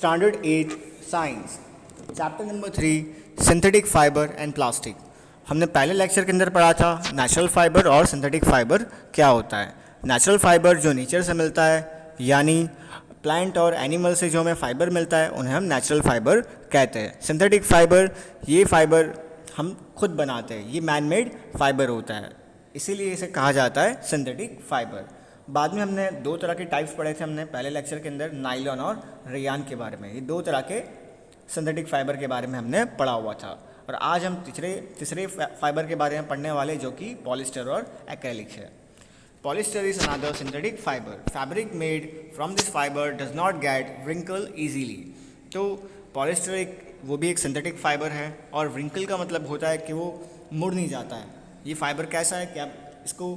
Standard 8 science chapter number 3 synthetic fibre and plastic. हमने पहले lecture के अंदर पढ़ा था नेचुरल फाइबर और सिंथेटिक फाइबर क्या होता है। नेचुरल फाइबर जो नेचर से मिलता है, यानी प्लांट और एनिमल से जो हमें फाइबर मिलता है उन्हें हम नेचुरल फाइबर कहते हैं। सिंथेटिक फाइबर, ये फाइबर हम खुद बनाते हैं, ये मैन मेड फाइबर होता है, इसीलिए इसे कहा जाता है सिंथेटिक फाइबर। बाद में हमने दो तरह के टाइप्स पढ़े थे हमने पहले लेक्चर के अंदर, नाइलॉन और रेयान के बारे में। ये दो तरह के सिंथेटिक फाइबर के बारे में हमने पढ़ा हुआ था। और आज हम तीसरे फाइबर के बारे में पढ़ने वाले, जो कि पॉलिस्टर और एक्रेलिक है। Polyester is another synthetic fibre. Fabric made from this fibre does not gate wrinkle easily. तो पॉलिस्टर वो भी एक सिंथेटिक फाइबर है, और व्रिंकल का मतलब होता है कि वो मुड़ नहीं जाता है। ये फाइबर कैसा है कि आप इसको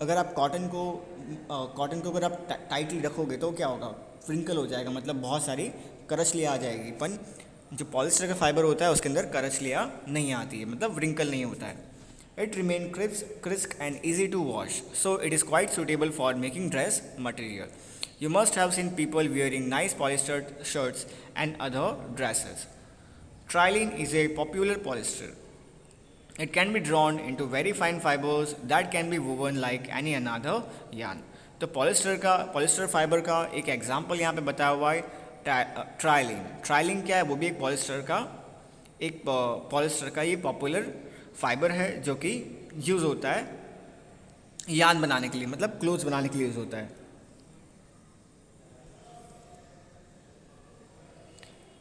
अगर आप कॉटन को अगर आप टाइटली रखोगे तो क्या होगा, व्रिंकल हो जाएगा, मतलब बहुत सारी करचलियाँ आ जाएगी। पर जो पॉलिस्टर का फाइबर होता है उसके अंदर करचलियाँ नहीं आती है, मतलब व्रिंकल नहीं होता है। It remain crisp and easy to wash, so it is quite suitable for making dress material. You must have seen people wearing nice polyester shirts and other dresses. Trilene is a popular polyester. It can be drawn into very fine fibers that can be woven like any another yarn. तो polyester fibre का एक example यहाँ पे बताया हुआ है ट्राइलिन। ट्राइलिन क्या है, वो भी एक पॉलिस्टर का ये पॉपुलर फाइबर है, जो कि यूज़ होता है यार्न बनाने के लिए, मतलब क्लोथ्स बनाने के लिए यूज़ होता है।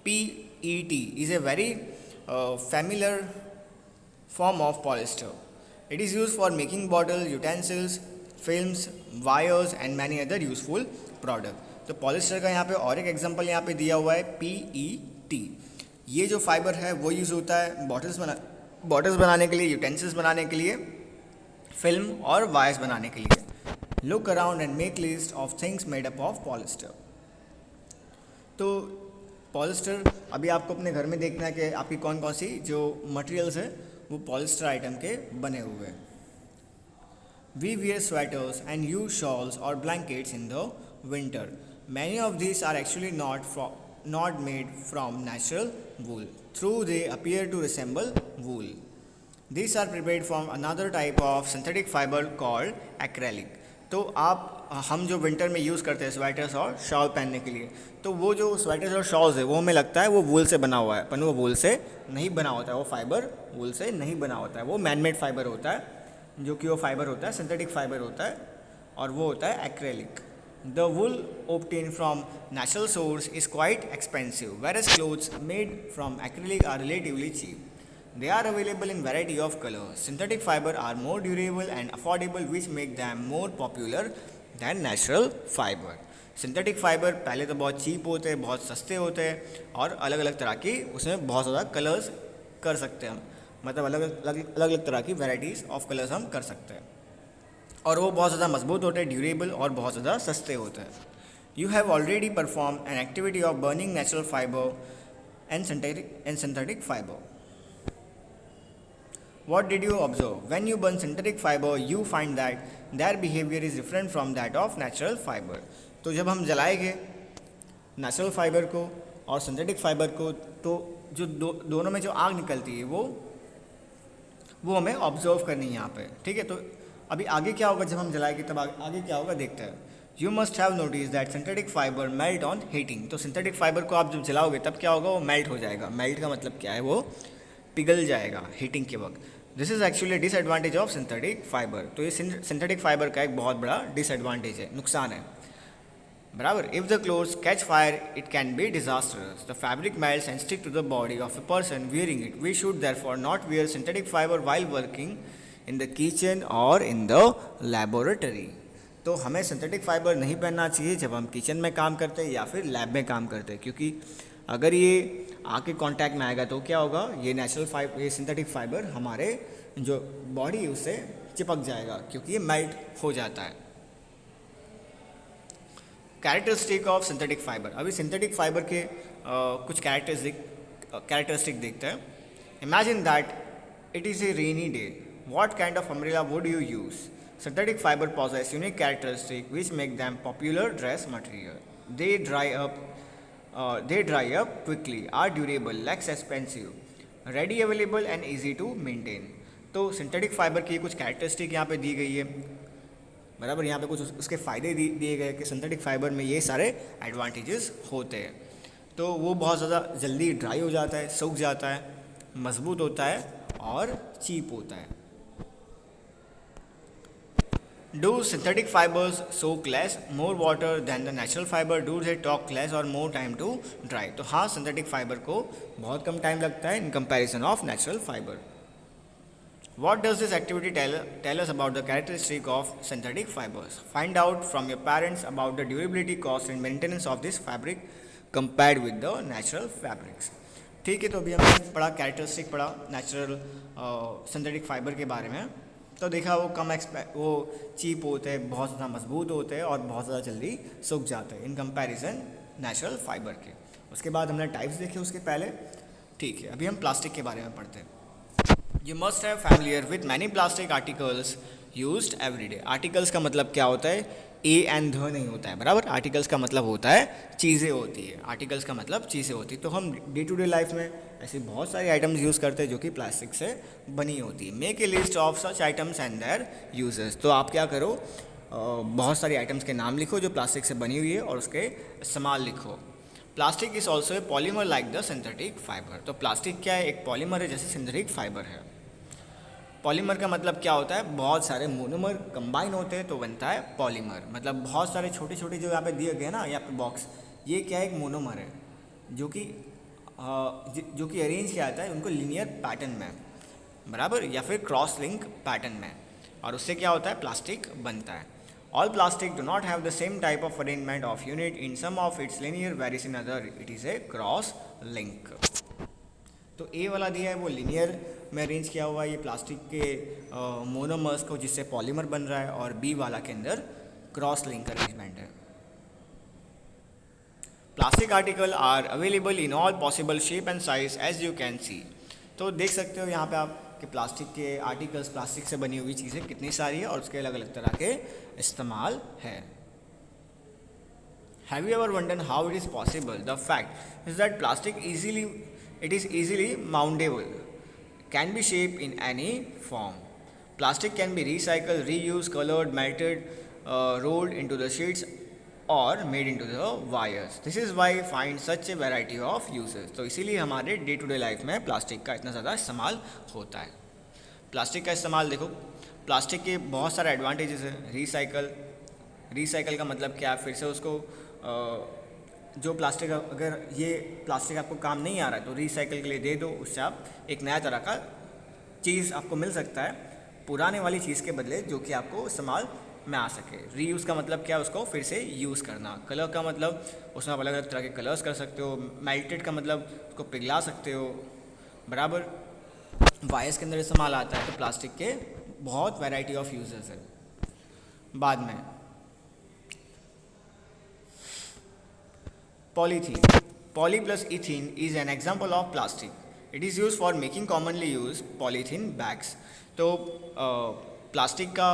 PET is a very familiar form of polyester. It is used for making bottles, utensils, films, wires and many other useful products. तो पॉलिस्टर का यहाँ पे और एक एग्जांपल यहाँ पे दिया हुआ है PET। ये जो फाइबर है वो यूज़ होता है बॉटल्स बनाने के लिए, यूटेंसिल्स बनाने के लिए, फिल्म और वायर्स बनाने के लिए। Look around and make list of things made up of polyester. तो पॉलिस्टर अभी आपको अपने घर में देखना है कि आपकी कौन कौन सी जो मटेरियल्स है वो पॉलिस्टर आइटम के बने हुए हैं। We wear sweaters and use shawls और blankets in the winter. Many of this are actually not made from natural wool, through they appear to resemble wool. This are prepared from another type of synthetic fibre called acrylic. तो हम जो winter में use करते हैं sweaters और shawl पहनने के लिए, तो वो जो स्वेटर्स और शॉल्स है वो हमें लगता है वो वूल से बना हुआ है, पर वो वूल से नहीं बना होता है। वो फाइबर वूल से नहीं बना होता है, वो मैनमेड फाइबर होता है, जो कि वो फाइबर होता है सिंथेटिक फाइबर होता है, और वो होता है acrylic. The wool obtained from natural source is quite expensive, whereas clothes made from acrylic are relatively cheap. They are available in variety of colors. Synthetic fiber are more durable and affordable, which make them more popular than natural fiber. Synthetic fibre पहले तो बहुत cheap होते हैं, बहुत सस्ते होते हैं, और अलग अलग तरह की उसमें बहुत ज़्यादा कलर्स कर सकते हैं हम, मतलब अलग अलग तरह की वेराइटीज़ ऑफ कलर्स हम कर सकते हैं, और वो बहुत ज़्यादा मजबूत होते हैं, ड्यूरेबल, और बहुत ज़्यादा सस्ते होते हैं. You have already perform an activity of burning natural fibre and synthetic fibre. What did you observe? When you burn synthetic fiber, you find that their behavior is different from that of natural fiber. तो जब हम जलाएंगे natural fibre को और synthetic fibre को, तो जो दोनों में जो आग निकलती है वो हमें ऑब्जर्व करनी है यहाँ पे, ठीक है। तो अभी आगे क्या होगा, जब हम जलाएंगे तब आगे क्या होगा देखते हैं. You must have notice that synthetic fibre melt on heating. तो सिंथेटिक फाइबर को आप जब जलाओगे तब क्या होगा, वो मेल्ट हो जाएगा. मेल्ट का मतलब क्या है, वो पिघल जाएगा हीटिंग के वक्त. This is actually disadvantage of synthetic fibre. तो ये सिंथेटिक फाइबर का एक बहुत बड़ा डिसएडवांटेज है, नुकसान है, बराबर. If the clothes catch fire it can be disastrous. The fabric melts and stick to the body of a person wearing it. We should therefore not wear synthetic fibre while working in the kitchen और in the laboratory. तो हमें synthetic fibre नहीं पहनना चाहिए जब हम kitchen में काम करते हैं या फिर लैब में काम करते हैं, क्योंकि अगर ये आके कांटेक्ट में आएगा तो क्या होगा, ये सिंथेटिक फाइबर हमारे जो बॉडी है उससे चिपक जाएगा, क्योंकि ये मेल्ट हो जाता है. Characteristic of synthetic fibre. अभी सिंथेटिक फाइबर के कुछ कैरेक्टरिस्टिक देखते हैं. Imagine that it is A rainy day. What kind of umbrella would you use? Synthetic fibre possess unique characteristics which make them popular dress material. They dry up they dry up quickly, are durable, less expensive, ready available and easy to maintain. तो synthetic fibre की कुछ characteristic यहाँ पे दी गई है, बराबर। यहाँ पे कुछ उसके फ़ायदे दिए गए कि सिंथेटिक फाइबर में ये सारे एडवांटेजेस होते हैं। तो वो बहुत ज़्यादा जल्दी ड्राई हो जाता है, सूख जाता है, मजबूत होता है और चीप होता है। Do synthetic fibers soak less, more water than the natural fiber? Do they take less or more time to dry? तो हाँ, सिंथेटिक फाइबर को बहुत कम टाइम लगता है in comparison of natural fibre. What does this activity tell us about the characteristic of synthetic fibers? Find out from your parents about the durability, cost and maintenance of this fabric compared with the natural fabrics. ठीक है, तो अभी हमने पढ़ा characteristic, पढ़ा natural synthetic fibre के बारे में। तो देखा वो चीप होते हैं, बहुत ज़्यादा मजबूत होते हैं और बहुत ज़्यादा जल्दी सूख जाते हैं इन कंपैरिजन नेचुरल फाइबर के। उसके बाद हमने टाइप्स देखे उसके पहले। ठीक है, अभी हम प्लास्टिक के बारे में पढ़ते हैं। You must have familiar with many plastic articles used every day. Articles का मतलब क्या होता है? ए एंड ध नहीं होता है, बराबर। आर्टिकल्स का मतलब होता है चीज़ें होती है, आर्टिकल्स का मतलब चीज़ें होती है। तो हम डे टू डे लाइफ में ऐसी बहुत सारी आइटम्स यूज़ करते हैं जो कि प्लास्टिक से बनी होती है। Make a list of such items and there uses. तो आप क्या करो, बहुत सारी आइटम्स के नाम लिखो जो प्लास्टिक से बनी हुई है और उसके इस्तेमाल लिखो। Plastic is also a polymer like the synthetic fibre. तो प्लास्टिक क्या है? एक पॉलीमर है जैसे सिंथेटिक फाइबर है। पॉलीमर का मतलब क्या होता है? बहुत सारे मोनोमर कंबाइन होते हैं तो बनता है पॉलीमर। मतलब बहुत सारे छोटे छोटे जो यहाँ पे दिए गए ना, यहाँ पे बॉक्स, ये क्या है? एक मोनोमर है जो कि अरेंज किया जाता है उनको लीनियर पैटर्न में, बराबर, या फिर क्रॉस लिंक पैटर्न में, और उससे क्या होता है? प्लास्टिक बनता है। All plastic do not have the same type of arrangement of unit, in some of its linear, varies in other it is a cross link. तो ए वाला दिया है वो लीनियर में अरेंज किया हुआ है ये प्लास्टिक के मोनोमर्स को जिससे पॉलीमर बन रहा है, और बी वाला के अंदर क्रॉस लिंक अरेंजमेंट है। Plastic article are available in all possible shape and size as you can see. तो देख सकते हो यहाँ पे आप कि प्लास्टिक के आर्टिकल्स, प्लास्टिक से बनी हुई चीज़ें कितनी सारी है और उसके अलग अलग तरह के इस्तेमाल है। Have you ever wondered how it is possible? The fact is that plastic is easily mountable, can be shaped in any form. Plastic can be recycled, reused, colored, melted, rolled into the sheets or made into the wires. This is why we find such a variety of uses. तो इसीलिए हमारे day to day life में plastic का इतना ज़्यादा इस्तेमाल होता है। प्लास्टिक का इस्तेमाल देखो, प्लास्टिक के बहुत सारे एडवांटेजेस हैं। रिसाइकल का मतलब क्या है? फिर से उसको जो प्लास्टिक, अगर ये प्लास्टिक आपको काम नहीं आ रहा है तो रिसाइकल के लिए दे दो, उससे आप एक नया तरह का चीज़ आपको मिल सकता है पुराने वाली चीज़ के बदले, जो कि आपको इस्तेमाल में आ सके। रीयूज़ का मतलब क्या है? उसको फिर से यूज़ करना। कलर का मतलब उसमें आप अलग अलग तरह के कलर्स कर सकते हो। मेल्टेड का मतलब उसको पिघला सकते हो, बराबर। वायर्स के अंदर इस्तेमाल आता है। तो प्लास्टिक के बहुत वैरायटी ऑफ यूजेस है। बाद में Polythene. Poly plus ethene is an example of plastic. It is used for making commonly used polythene bags. तो प्लास्टिक का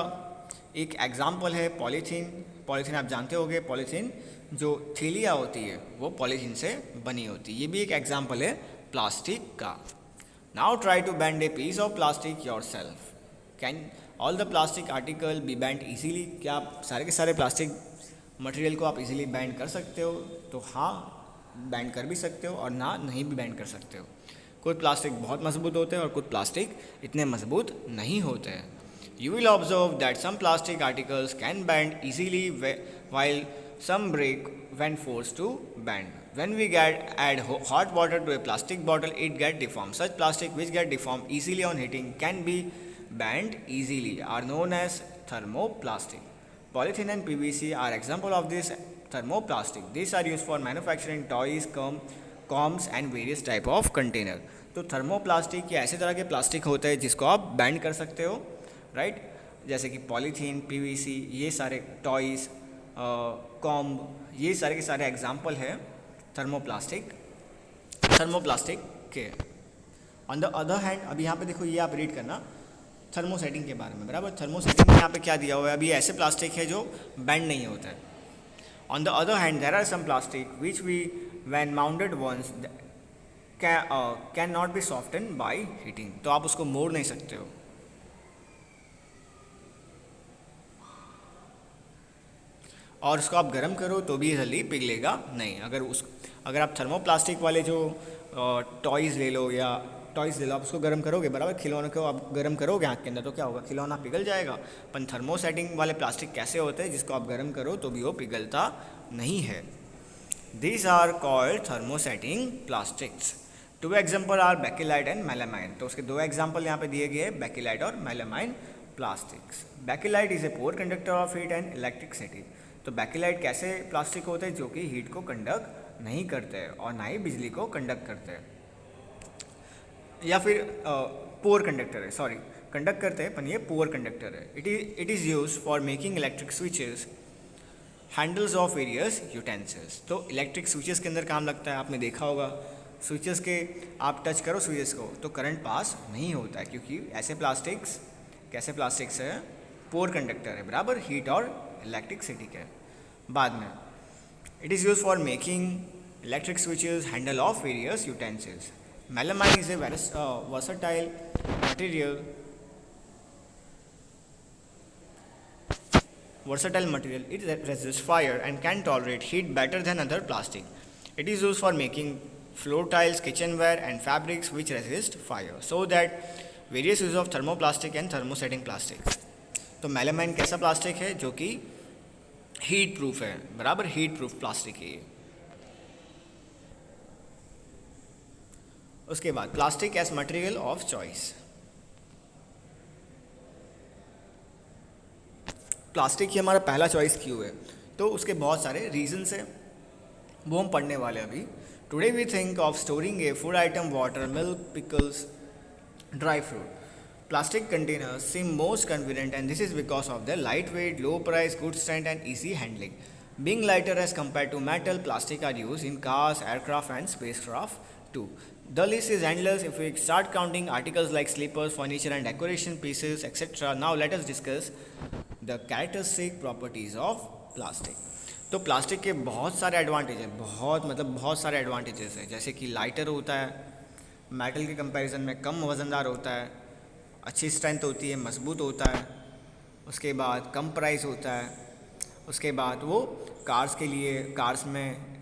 एक एग्जाम्पल है पॉलीथीन। पॉलीथीन आप जानते होंगे, पॉलीथीन जो थैलियाँ होती है वो पॉलीथीन से बनी होती है। ये भी एक एग्जाम्पल है प्लास्टिक का। Now try to bend a piece of plastic yourself. Can all the plastic article be bent easily? क्या आप सारे के सारे प्लास्टिक मटेरियल को आप इजीली बैंड कर सकते हो? तो हाँ, बैंड कर भी सकते हो और ना नहीं भी बैंड कर सकते हो। कुछ प्लास्टिक बहुत मजबूत होते हैं और कुछ प्लास्टिक इतने मजबूत नहीं होते हैं। You will observe that some plastic articles can bend easily while some break when forced to bend. When we add hot water to a plastic bottle, it gets deformed. Such plastic which get deformed easily on heating can be bent easily are known as thermoplastic. Polythene and PVC are example of this thermoplastic. These are used for manufacturing toys, combs and various type of container. तो thermoplastic ये ऐसे तरह के plastic होते हैं जिसको आप band कर सकते हो, राइट। जैसे कि पॉलीथीन, पीवीसी, ये सारे टॉयज़, कॉम्ब, ये सारे के सारे एग्जाम्पल है थर्मोप्लास्टिक के। ऑन द अदर हैंड, अभी यहाँ पे देखो, ये आप रीड करना थर्मोसेटिंग के बारे में, बराबर। थर्मोसेटिंग में यहाँ पे क्या दिया हुआ है? अभी ऐसे प्लास्टिक है जो बैंड नहीं होता है। On the other hand there are some plastic which we when mounted ones can not be soften by heating, तो आप उसको मोड़ नहीं सकते हो। और उसको आप गर्म करो तो भी जल्दी पिघलेगा नहीं। अगर आप थर्मोप्लास्टिक वाले जो टॉयज़ ले लो या टॉयज़ ले लो, आप उसको गर्म करोगे, बराबर, खिलौनों को आप गर्म करोगे आँख के अंदर, तो क्या होगा, खिलौना पिघल जाएगा। पर थर्मोसेटिंग वाले प्लास्टिक कैसे होते हैं, जिसको आप गर्म करो तो भी वो पिघलता नहीं है। These are called thermosetting plastics. Two example are bakelite and melamine. तो उसके दो एग्जाम्पल यहाँ पे दिए गए हैं, बेकिलाइट और melamine plastics. Bakelite is a poor conductor of heat and electricity. तो बेकिलाइट कैसे प्लास्टिक होते हैं जो कि हीट को कंडक्ट नहीं करते हैं और ना ही बिजली को कंडक्ट करते हैं, या फिर पुअर कंडक्टर है, सॉरी, कंडक्ट करते हैं पर ये पुअर कंडक्टर है। It is use for making electric switches, handles of various utensils. तो इलेक्ट्रिक स्विचेस के अंदर काम लगता है। आपने देखा होगा स्विचेस के आप टच करो स्विचेस को तो करंट पास नहीं होता है, क्योंकि ऐसे प्लास्टिक्स कैसे प्लास्टिक्स है, पुअर कंडक्टर है, बराबर, हीट और इलेक्ट्रिसिटी के। बाद में it is use for making electric switches, handle of various utensils. Melamine is a very versatile material. It resists fire and can tolerate heat better than other plastic. It is used for making floor tiles, kitchenware, and fabrics which resist fire. So that various use of thermoplastic and thermosetting plastics. तो melamine कैसा plastic है जो कि heat proof है, बराबर, heat proof plastic है ये। उसके बाद plastic as material of choice. Plastic ही हमारा पहला चॉइस क्यों है, तो उसके बहुत सारे रीजंस हैं, वो हम पढ़ने वाले अभी। Today we think of storing a food item, water, milk, pickles, dry fruit. Plastic containers seem most convenient, and this is because of their lightweight, low price, good strength and easy handling. Being lighter as compared to metal, plastic are used in cars, aircraft and spacecraft too. The list is endless if we start counting articles like slippers, furniture and decoration pieces, etc. Now let us discuss the characteristic properties of plastic. तो plastic के बहुत सारे advantage हैं, बहुत सारे advantages हैं, जैसे कि लाइटर होता है, मेटल के कंपैरिजन में कम वज़नदार होता है, अच्छी स्ट्रेंथ होती है, मजबूत होता है, उसके बाद कम प्राइस होता है, उसके बाद वो कार्स में,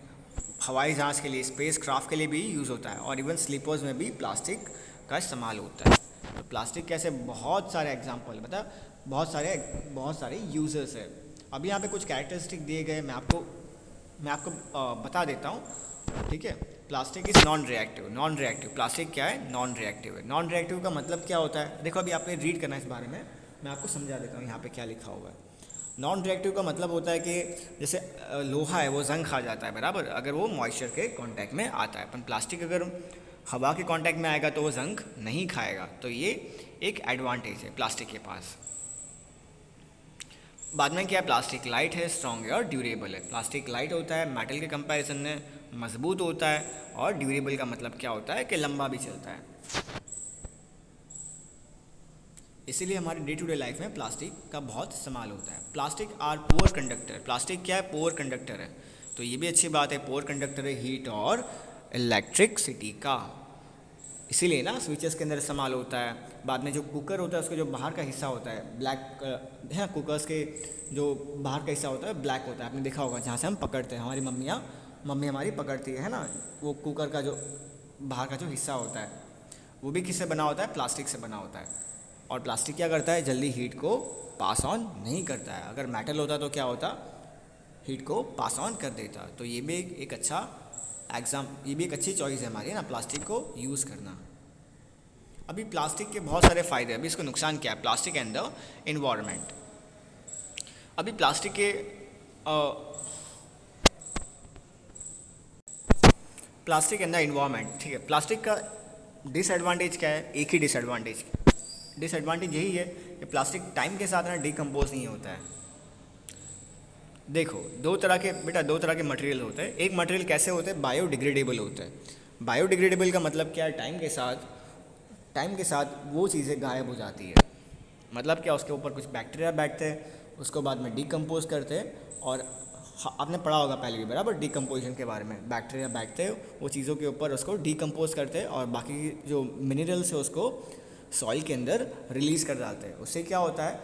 हवाई जहाज़ के लिए, स्पेस क्राफ्ट के लिए भी यूज़ होता है, और इवन स्लीपर्स में भी प्लास्टिक का इस्तेमाल होता है। तो प्लास्टिक के ऐसे बहुत सारे एग्जाम्पल, मतलब बहुत सारे यूज़र्स है। अभी यहाँ पे कुछ कैरेक्टरिस्टिक दिए गए, मैं आपको बता देता हूँ, ठीक है। Plastic is non reactive. Plastic क्या है? नॉन रिएक्टिव है। नॉन रिएक्टिव का मतलब क्या होता है, देखो अभी आपने रीड करना है इस बारे में, मैं आपको समझा देता हूँ यहाँ पे क्या लिखा हुआ है। नॉन रिएक्टिव का मतलब होता है कि जैसे लोहा है वो जंग खा जाता है, बराबर, अगर वो मॉइस्चर के कांटेक्ट में आता है, पर प्लास्टिक अगर हवा के कांटेक्ट में आएगा तो वो जंग नहीं खाएगा। तो ये एक एडवांटेज है प्लास्टिक के पास। बाद में क्या है, प्लास्टिक लाइट है, स्ट्रॉन्ग है और ड्यूरेबल है। प्लास्टिक लाइट होता है, मेटल के कंपैरिजन में मजबूत होता है, और ड्यूरेबल का मतलब क्या होता है कि लंबा भी चलता है। इसीलिए हमारे डे टू डे लाइफ में प्लास्टिक का बहुत इस्तेमाल होता है। Plastic are poor conductor. Plastic क्या है? पुअर कंडक्टर है। तो ये भी अच्छी बात है, पुअर कंडक्टर है हीट और इलेक्ट्रिसिटी का, इसीलिए ना स्विचेस के अंदर इस्तेमाल होता है। बाद में जो कुकर होता है उसके जो बाहर का हिस्सा होता है ब्लैक है, कुकर्स के जो बाहर का हिस्सा होता है ब्लैक होता है, आपने देखा होगा, जहाँ से हम पकड़ते हैं, हमारी मम्मी हमारी पकड़ती है ना, वो कुकर का जो बाहर का जो हिस्सा होता है वो भी किससे बना होता है? प्लास्टिक से बना होता है। और प्लास्टिक क्या करता है? जल्दी हीट को पास ऑन नहीं करता है। अगर मेटल होता तो क्या होता? हीट को पास ऑन कर देता। तो ये भी एक अच्छी चॉइस है हमारी, है ना, प्लास्टिक को यूज़ करना। अभी प्लास्टिक के बहुत सारे फ़ायदे, अभी इसको नुकसान क्या है, प्लास्टिक एंड द इन्वायरमेंट। अभी प्लास्टिक के प्लास्टिक एंड द इन्वायरमेंट, ठीक है। प्लास्टिक का डिसएडवांटेज क्या है? एक ही डिसएडवांटेज यही है कि प्लास्टिक टाइम के साथ ना डिकम्पोज नहीं होता है। देखो दो तरह के मटेरियल होते हैं। एक मटेरियल कैसे होते हैं? बायोडिग्रेडेबल होते हैं। बायोडिग्रेडेबल का मतलब क्या है? टाइम के साथ वो चीज़ें गायब हो जाती है। मतलब क्या, उसके ऊपर कुछ बैक्टीरिया बैठते हैं, उसको बाद में डिकम्पोज करते हैं और आपने पढ़ा होगा पहले भी बराबर डिकम्पोजिशन के बारे में। बैक्टीरिया बैठते हैं वो चीज़ों के ऊपर उसको डिकम्पोज करते हैं और बाकी जो मिनरल्स है उसको सॉइल के अंदर रिलीज़ कर डालते हैं। उससे क्या होता है,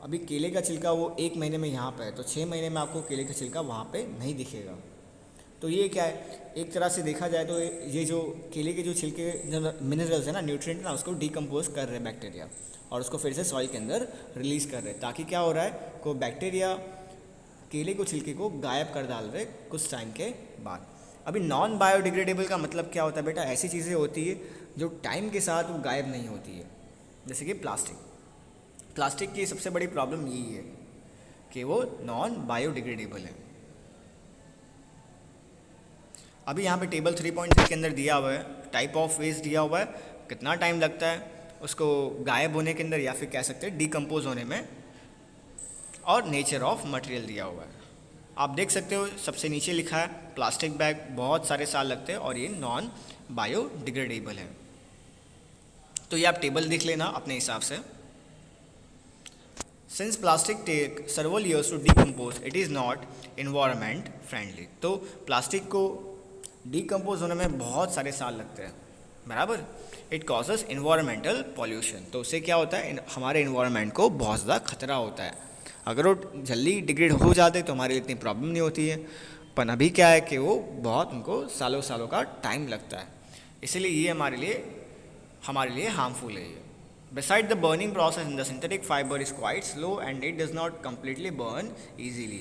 अभी केले का छिलका वो 1 महीने में यहाँ पे है, तो 6 महीने में आपको केले का छिलका वहाँ पे नहीं दिखेगा। तो ये क्या है, एक तरह से देखा जाए तो ये जो केले के जो छिलके मिनरल्स है ना, न्यूट्रिएंट ना, उसको डिकम्पोज कर रहे हैं बैक्टीरिया और उसको फिर से सॉइल के अंदर रिलीज़ कर रहे हैं, ताकि क्या हो रहा है, को बैक्टीरिया केले को छिलके को गायब कर डाल रहे कुछ टाइम के बाद। अभी नॉन बायोडिग्रेडेबल का मतलब क्या होता है बेटा, ऐसी चीज़ें होती है जो टाइम के साथ वो गायब नहीं होती है, जैसे कि प्लास्टिक की सबसे बड़ी प्रॉब्लम यही है कि वो नॉन बायोडिग्रेडेबल है। अभी यहाँ पे टेबल 3.6 के अंदर दिया हुआ है, टाइप ऑफ वेस्ट दिया हुआ है, कितना टाइम लगता है उसको गायब होने के अंदर या फिर कह सकते हैं डिकम्पोज होने में, और नेचर ऑफ मटेरियल दिया हुआ है। आप देख सकते हो सबसे नीचे लिखा है प्लास्टिक बैग बहुत सारे साल लगते हैं और ये नॉन बायोडिग्रेडेबल है। तो ये आप टेबल देख लेना अपने हिसाब से। Since plastic take several years to decompose, it is not environment friendly। तो प्लास्टिक को डिकम्पोज होने में बहुत सारे साल लगते हैं बराबर। इट कॉजेस इन्वायरमेंटल पॉल्यूशन, तो उससे क्या होता है, हमारे इन्वायरमेंट को बहुत ज़्यादा खतरा होता है। अगर वो जल्दी डिग्रेड हो जाते तो हमारी इतनी प्रॉब्लम नहीं होती है, पर अभी क्या है कि वो बहुत उनको सालों सालों का टाइम लगता है, इसलिए ये हमारे लिए हार्मफुल है। Beside the burning process in the synthetic fiber is quite slow and it does not completely burn easily.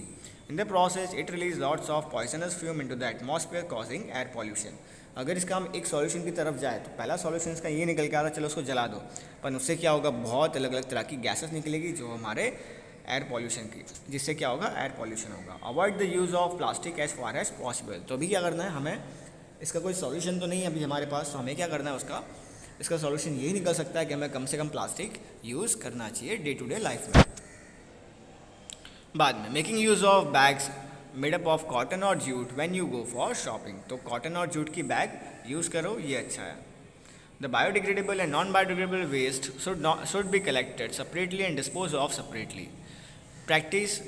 In the process, it releases lots of poisonous fume into the atmosphere causing air pollution. अगर इसका हम एक solution की तरफ जाए तो पहला solution इसका ये निकल के आ रहा है, चलो उसको जला दो, पर उससे क्या होगा, बहुत अलग अलग तरह की गैसेस निकलेगी जो हमारे एयर पॉल्यूशन की, जिससे क्या होगा, एयर पॉल्यूशन होगा। Avoid the use of plastic as far as possible. तो अभी क्या करना है हमें, इसका कोई सॉल्यूशन तो नहीं है अभी हमारे पास, तो हमें क्या करना है, इसका सॉल्यूशन यही निकल सकता है कि हमें कम से कम प्लास्टिक यूज़ करना चाहिए डे टू डे लाइफ में। बाद में making use of bags made up of cotton और jute when you go for shopping. तो कॉटन और जूट की बैग यूज़ करो, ये अच्छा है। The biodegradable and non biodegradable waste should be collected separately and dispose of separately. Practice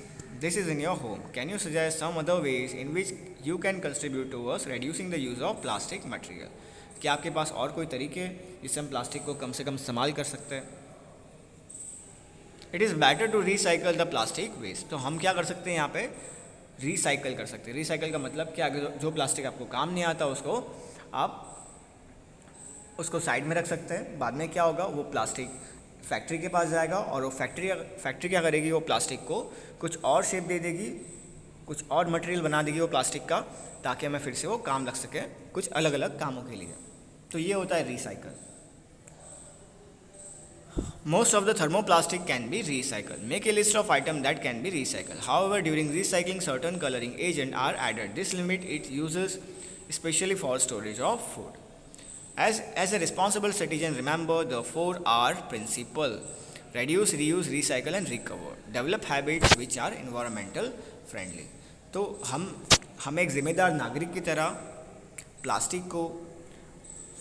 this is in your home. Can you suggest some other ways in which you can contribute towards reducing the use of plastic material. क्या आपके पास और कोई तरीके जिससे हम plastic को कम से कम इस्तेमाल कर सकते हैं। It is better to recycle the plastic waste. तो हम क्या कर सकते हैं, यहाँ पे रिसाइकल कर सकते हैं। रिसाइकल का मतलब क्या, जो प्लास्टिक आपको काम नहीं आता उसको आप उसको साइड में रख सकते हैं। बाद में क्या होगा, वो प्लास्टिक फैक्ट्री के पास जाएगा और वो फैक्ट्री क्या करेगी, वो प्लास्टिक को कुछ और शेप दे देगी, कुछ और मटेरियल बना देगी वो प्लास्टिक का, ताकि हमें फिर से वो काम लग सके कुछ अलग अलग कामों के लिए। तो ये होता है recycle. Most of the thermoplastic can be recycled. Make a list of items that can be recycled. However, during recycling, certain coloring agents are added. This limit its uses, especially for storage of food. As a responsible citizen, remember the 4R principle: reduce, reuse, recycle, and recover. Develop habits which are environmental friendly. तो हमें एक जिम्मेदार नागरिक की तरह plastic को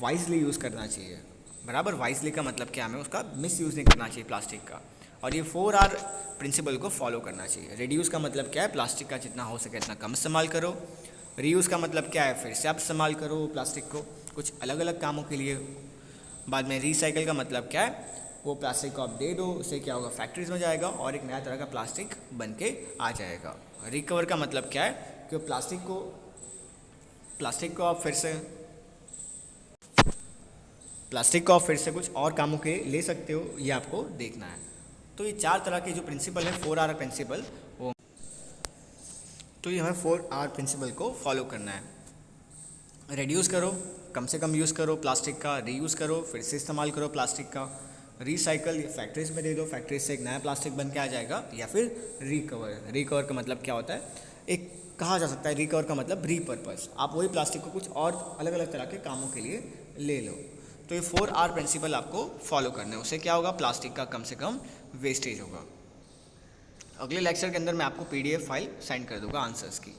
wisely use करना चाहिए बराबर। वाइजली का मतलब क्या, हमें उसका मिस यूज़ नहीं करना चाहिए प्लास्टिक का, और ये 4R प्रिंसिपल को फॉलो करना चाहिए। रिड्यूस का मतलब क्या है, प्लास्टिक का जितना हो सके इतना कम इस्तेमाल करो। रीयूज़ का मतलब क्या है, फिर से आप इस्तेमाल करो प्लास्टिक को कुछ अलग अलग कामों के लिए। बाद में रिसाइकल का मतलब क्या है, वो प्लास्टिक को आप दे दो, उससे क्या होगा, फैक्ट्रीज में जाएगा और एक नया तरह का प्लास्टिक बन के आ जाएगा। रिकवर का मतलब क्या है कि प्लास्टिक को आप फिर से कुछ और कामों के ले सकते हो, ये आपको देखना है। तो ये 4 तरह के जो प्रिंसिपल है 4R प्रिंसिपल, वो तो ये हमें 4R प्रिंसिपल को फॉलो करना है। रिड्यूस करो, कम से कम यूज़ करो प्लास्टिक का। रीयूज़ करो, फिर से इस्तेमाल करो प्लास्टिक का। रिसाइकल, फैक्ट्रीज में दे दो, फैक्ट्रीज से एक नया प्लास्टिक बन के आ जाएगा। या फिर रिकवर का मतलब क्या होता है, एक कहा जा सकता है रिकवर का मतलब रीपर्पस, आप वही प्लास्टिक को कुछ और अलग अलग तरह के कामों के लिए ले लो। तो ये 4R प्रिंसिपल आपको फॉलो करना है, उससे क्या होगा, प्लास्टिक का कम से कम वेस्टेज होगा। अगले लेक्चर के अंदर मैं आपको PDF फाइल सेंड कर दूंगा आंसर्स की।